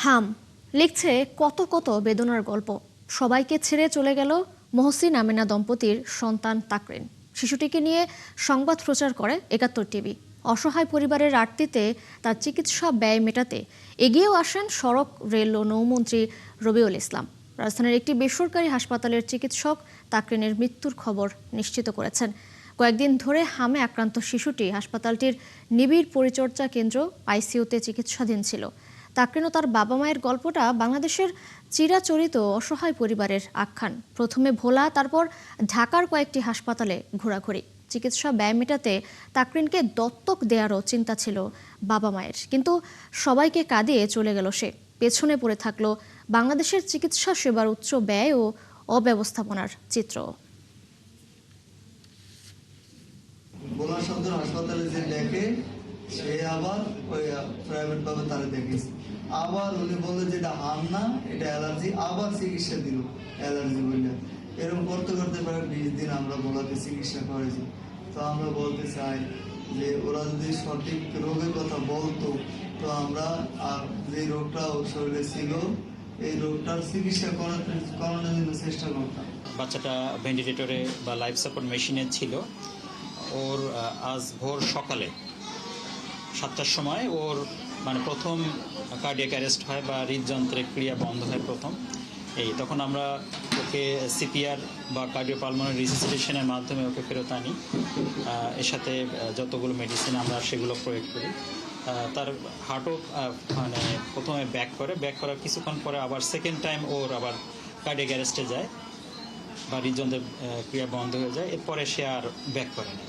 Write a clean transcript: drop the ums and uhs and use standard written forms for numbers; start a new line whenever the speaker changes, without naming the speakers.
হাম লিখছে কত কত বেদনার গল্প। সবাইকে ছেড়ে চলে গেল মহসিন আমিনা দম্পতির সন্তান তাকরিন। শিশুটিকে নিয়ে সংবাদ প্রচার করে ৭১ টিভি। অসহায় পরিবারের আর্তিতে তার চিকিৎসা ব্যয় মেটাতে এগিয়েও আসেন সড়ক রেল ও নৌমন্ত্রী রবিউল ইসলাম। রাজধানীর একটি বেসরকারি হাসপাতালের চিকিৎসক তাকরিনের মৃত্যুর খবর নিশ্চিত করেছেন। কয়েকদিন ধরে হামে আক্রান্ত শিশুটি হাসপাতালটির নিবিড় পরিচর্যা কেন্দ্র আইসিইউতে চিকিৎসাধীন ছিল। তাকরিন ও তার বাবা মায়ের গল্পটা বাংলাদেশের চিরাচরিত অসহায় পরিবারের আখ্যান। প্রথমে ভোলা, তারপর ঢাকার কয়েকটি হাসপাতালে ঘোরাঘুরি। চিকিৎসা ব্যয় মেটাতে তাকরিনকে দত্তক দেওয়ারও চিন্তা ছিল বাবা মায়ের, কিন্তু সবাইকে কাঁদিয়ে চলে গেল সে। পেছনে পড়ে থাকলো বাংলাদেশের চিকিৎসা সেবার উচ্চ ব্যয় ও অব্যবস্থাপনার চিত্র।
ভোলা সদর হাসপাতালে যে দেখে সে আবার ওই প্রাইভেট ভাবে তারা দেখেছে, আবার উনি বললো যে এটা হাম না, এটা অ্যালার্জি, আবার চিকিৎসা দিল অ্যালার্জি বললে। এরকম করতে করতে প্রায় 20 দিন আমরা ভোলাতে চিকিৎসা করেছি। তো আমরা বলতে চাই যে ওরা যদি সঠিক রোগের কথা বলতো তো আমরা যে রোগটা ওর শরীরে ছিল এই রোগটার চিকিৎসা করানোর জন্য চেষ্টা করতাম।
বাচ্চাটা ভেন্টিলেটরে বা লাইফ সাপোর্ট মেশিনে ছিল। ওর আজ ভোর সকালে 7টার সময় ওর প্রথম কার্ডিয়াক অ্যারেস্ট হয় বা হৃদযন্ত্রের ক্রিয়া বন্ধ হয় প্রথম। তখন আমরা ওকে সিপিআর বা কার্ডিওপালমোনারি রিসাসিটেশনের মাধ্যমে ওকে ফেরত আনি। এর সাথে যতগুলো মেডিসিন আমরা সেগুলো প্রয়োগ করি। তার হার্টও প্রথমে ব্যাক করার কিছুক্ষণ পরে আবার সেকেন্ড টাইম ওর আবার কার্ডিয়াক অ্যারেস্টে যায় বা হৃদযন্ত্রের ক্রিয়া বন্ধ হয়ে যায়। এরপরে সে আর ব্যাক করে না।